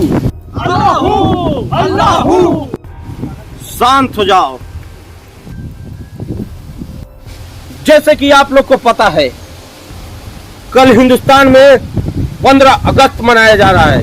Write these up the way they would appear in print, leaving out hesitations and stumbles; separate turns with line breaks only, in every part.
अल्लाहू अल्लाहू।
शांत हो जाओ। जैसे कि आप लोग को पता है, कल हिंदुस्तान में 15 अगस्त मनाया जा रहा है।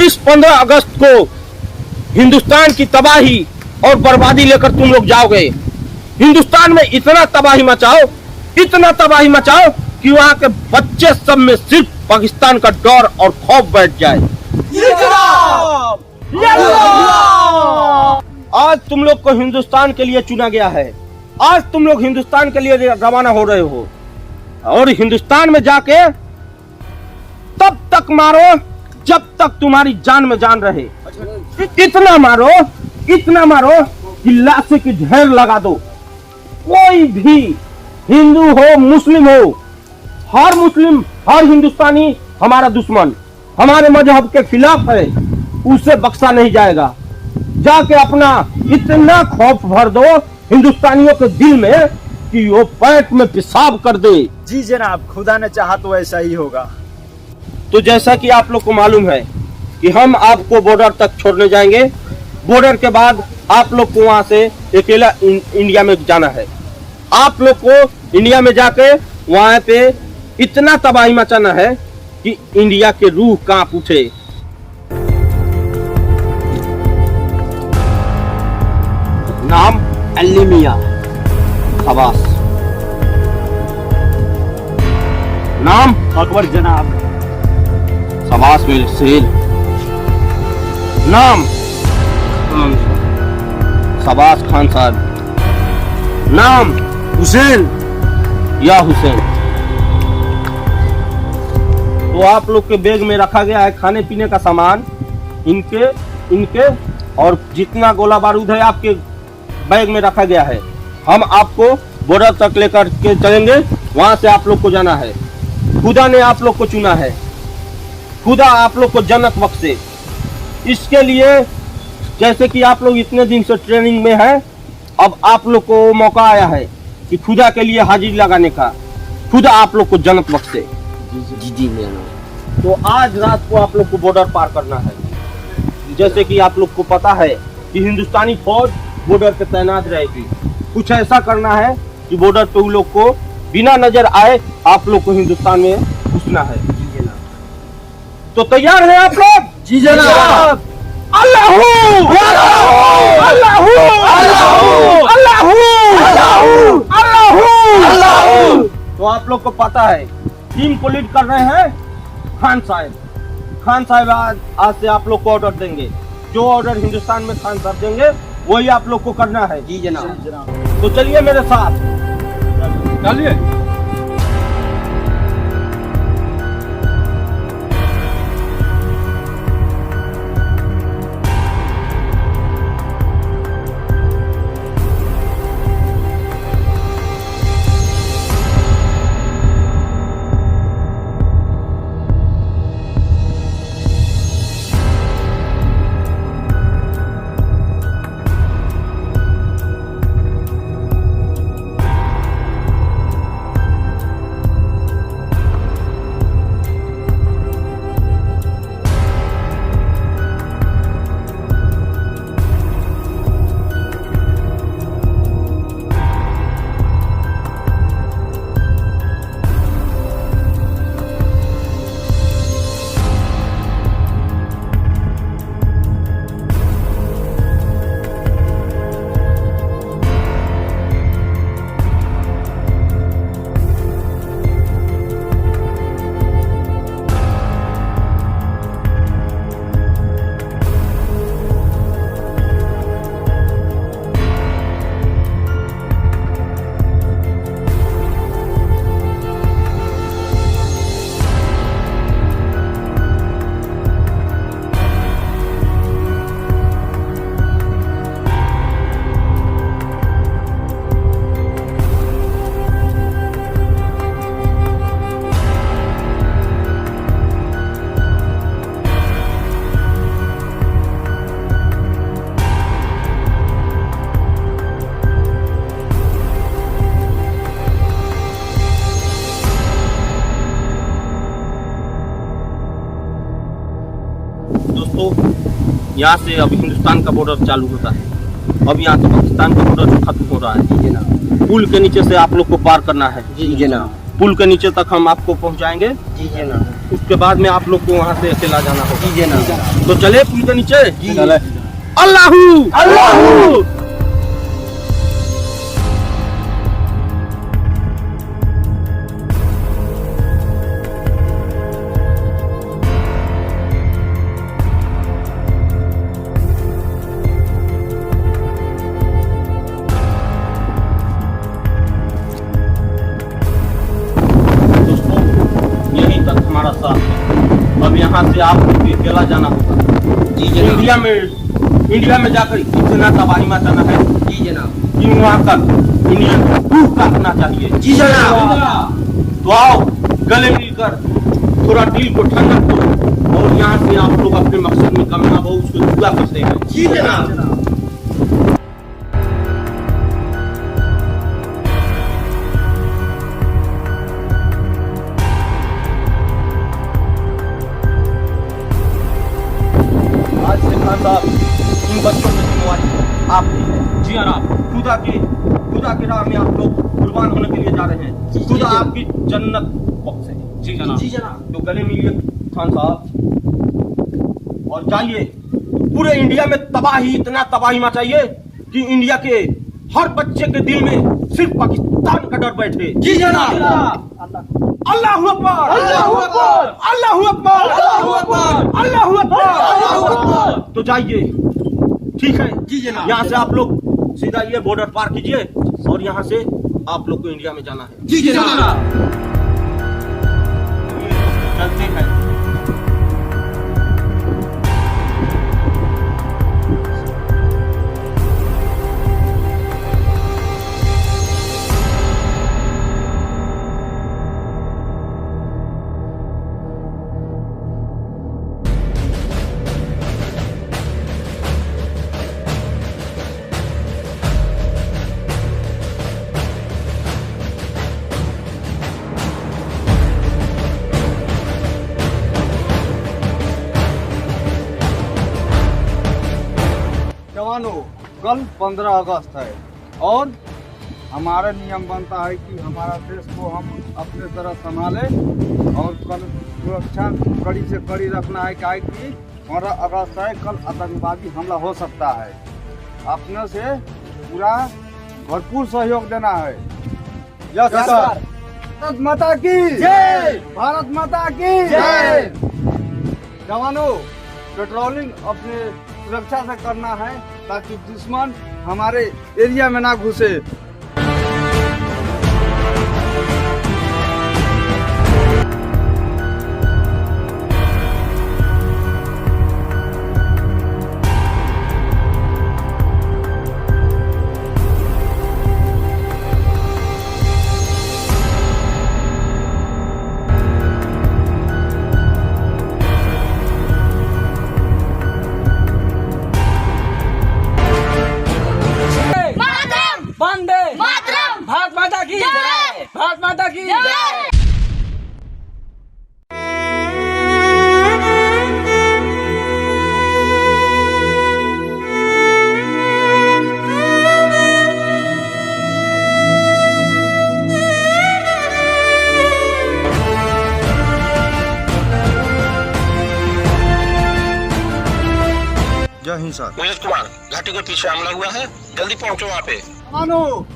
इस 15 अगस्त को हिंदुस्तान की तबाही और बर्बादी लेकर तुम लोग जाओगे। हिंदुस्तान में इतना तबाही मचाओ, इतना तबाही मचाओ कि वहां के बच्चे सब में सिर्फ पाकिस्तान का डर और खौफ बैठ जाए। आज तुम लोग को हिंदुस्तान के लिए चुना गया है। आज तुम लोग हिंदुस्तान के लिए रवाना हो रहे हो और हिंदुस्तान में जाके तब तक मारो जब तक तुम्हारी जान में जान रहे। इतना मारो कि लाशे की ढेर लगा दो। कोई भी हिंदू हो मुस्लिम हो, हर मुस्लिम हर हिंदुस्तानी हमारा दुश्मन, हमारे मजहब के खिलाफ है, उसे बख्शा नहीं जाएगा। जाके अपना इतना खौफ भर दो हिंदुस्तानियों के दिल में कि वो पेट में पेशाब कर दे।
जी जनाब, खुदा ने चाहा तो ऐसा ही होगा।
तो जैसा कि आप लोग को मालूम है कि हम आपको बॉर्डर तक छोड़ने जाएंगे। बॉर्डर के बाद आप लोग को वहां से अकेला इंडिया में जाना है। आप लोग को इंडिया में जाके वहां पे इतना तबाही मचाना है कि इंडिया के रूह कांप उठे। नाम अली मियां। शाबाश। नाम
अकबर जनाब।
शाबाश मेरे शेर। नाम शाबाश खान साहब। नाम
हुसैन।
या हुसैन। तो आप लोग के बैग में रखा गया है खाने पीने का सामान, इनके और जितना गोला बारूद है आपके बैग में रखा गया है। हम आपको बॉर्डर तक लेकर के चलेंगे, वहां से आप लोग को जाना है। खुदा ने आप लोग को चुना है, खुदा आप लोग को जन्नत बख्शे। इसके लिए जैसे कि आप लोग इतने दिन से ट्रेनिंग में है, अब आप लोग को मौका आया है कि खुदा के लिए हाजिरी लगाने का। खुदा आप लोग को जन्नत बख्शे। जी तो आज रात को आप लोग को बॉर्डर पार करना है। जैसे कि आप लोग को पता है कि हिंदुस्तानी फौज बॉर्डर पे तैनात रहेगी। कुछ ऐसा करना है कि बॉर्डर पे उन लोग को बिना नजर आए आप लोग को हिंदुस्तान में घुसना है। तो तैयार है आप लोग?
जी जनाब।
अल्लाहू अल्लाहू अल्लाहू अल्लाहू अल्लाहू। तो आप लोग को पता है टीम को लीड कर रहे हैं खान साहब। खान साहब आज से आप लोग को ऑर्डर देंगे। जो ऑर्डर हिंदुस्तान में खान साहब देंगे वही आप लोग को करना है। जी जनाब। तो चलिए मेरे साथ, चलिए। यहाँ से अब हिंदुस्तान का बॉर्डर चालू होता है। अब यहाँ से पाकिस्तान का बॉर्डर खत्म हो रहा है।
जी जनाब।
पुल के नीचे से आप लोग को पार करना है।
जी जनाब।
पुल के नीचे तक हम आपको पहुँचाएंगे।
जी जनाब।
उसके बाद में आप लोग को वहाँ से अकेला जाना होगा।
जी जनाब।
तो चले पुल के नीचे।
जी।
अल्लाहू अल्लाहू। यहीं तक हमारा साथ है। अब यहाँ से आपको अकेला जाना होगा।
जी जनाब।
इंडिया में जाकर इतना तबाही मचाना है
जी जनाब।
कि वहाँ तक इंडियन खूब काटना चाहिए।
जी जनाब।
तो आओ गले मिलकर थोड़ा दिल को ठंडक दो और यहाँ से आप लोग अपने मकसद में कामयाब हो उसको पूरा करते हैं।
जी जनाब।
आज से खान साहब इन बच्चों की जिम्मेवारी आपकी है। जी जनाब। खुदा के राह में आप लोग कुर्बान होने के लिए जा रहे हैं।
जी,
खुदा
जी।
आपकी जन्नत बख्शे। जी जनाब।
जी जनाब।
तो गले मिलिए खान साहब और जाइए पूरे इंडिया में तबाही, इतना तबाही मचाइए कि इंडिया के हर बच्चे के दिल में सिर्फ पाकिस्तान का डर बैठे।
जी जनाब।
अल्लाहू अकबर।
अल्लाहू अकबर।
अल्लाहू अकबर।
अल्लाहू अकबर।
अल्लाहू अकबर।
अल्लाहू अकबर।
तो जाइए। ठीक है।
जी जनाब।
यहाँ से आप लोग सीधा ये बॉर्डर पार कीजिए और यहाँ से आप लोग को इंडिया में जाना है।
जी जनाब।
चलते हैं।
जवानों, कल 15 अगस्त है और हमारा नियम बनता है कि हमारा देश को हम अपने तरह संभालें और कल सुरक्षा कड़ी से कड़ी रखना है। क्या है कि 15 अगस्त है, कल आतंकवादी हमला हो सकता है। अपने से पूरा भरपूर सहयोग देना है। Yes sir. भारत माता की
जय।
भारत माता की
जय।
जवानों, पेट्रोलिंग अपने सुरक्षा से करना है ताकि दुश्मन हमारे एरिया में ना घुसे।
वंदे मातरम। भारत माता की जय। भारत माता की जय।
जय हिंद सर।
नीरज कुमार, घाटी के पीछे हमला हुआ है, जल्दी पहुंचो वहाँ पे।
मानो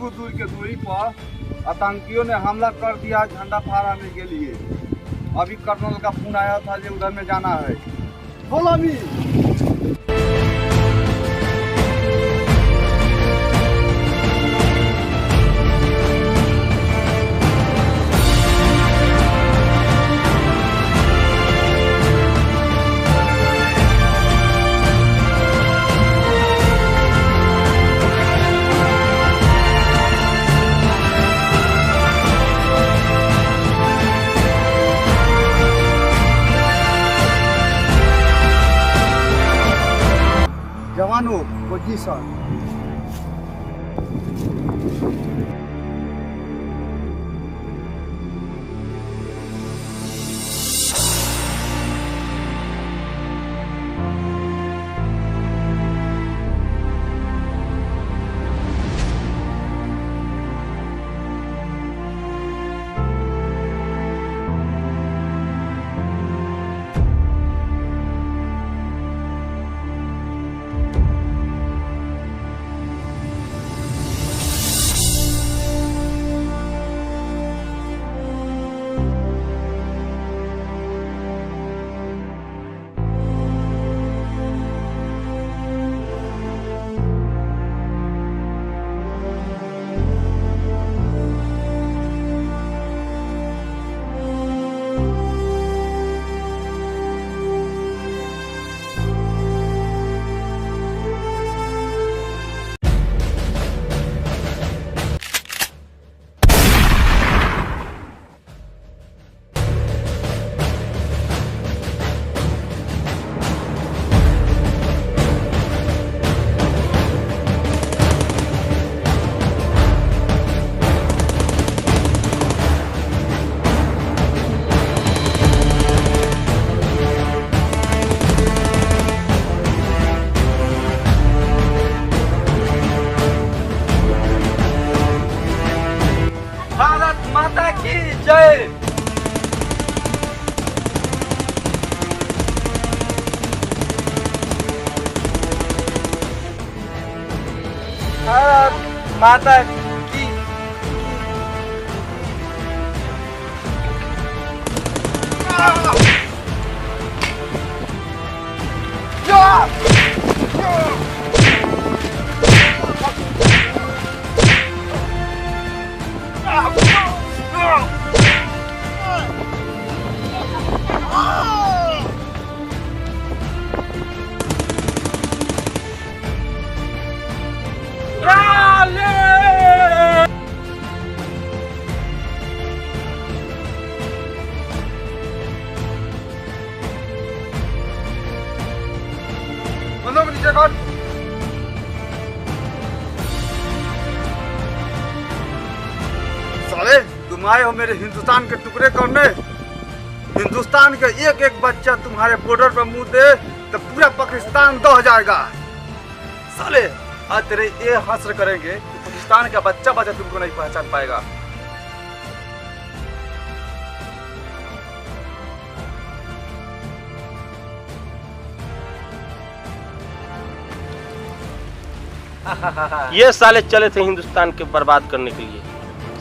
कुछ दूर के दूरी पर आतंकियों ने हमला कर दिया झंडा फहराने के लिए। अभी कर्नल का फोन आया था जो उधर में जाना है। बोलो मी। जवानों, पोजीशन। माता की नीचे कर। साले तुम आए हो मेरे हिंदुस्तान के टुकड़े करने। हिंदुस्तान के एक एक बच्चा तुम्हारे बॉर्डर पर मुंह दे तो पूरा पाकिस्तान दह जाएगा। साले आज तेरे ये हश्र करेंगे कि पाकिस्तान का बच्चा बच्चा तुमको नहीं पहचान पाएगा।
ये साले चले थे हिंदुस्तान के बर्बाद करने के लिए,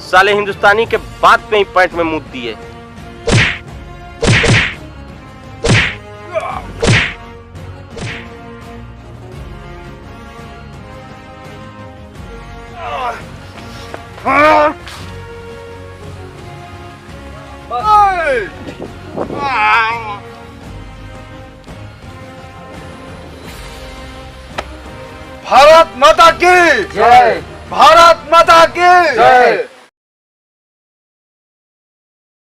साले हिंदुस्तानी के बात पे ही पैंट में मुद दिए।
भारत माता की
जय।
भारत माता की
जय।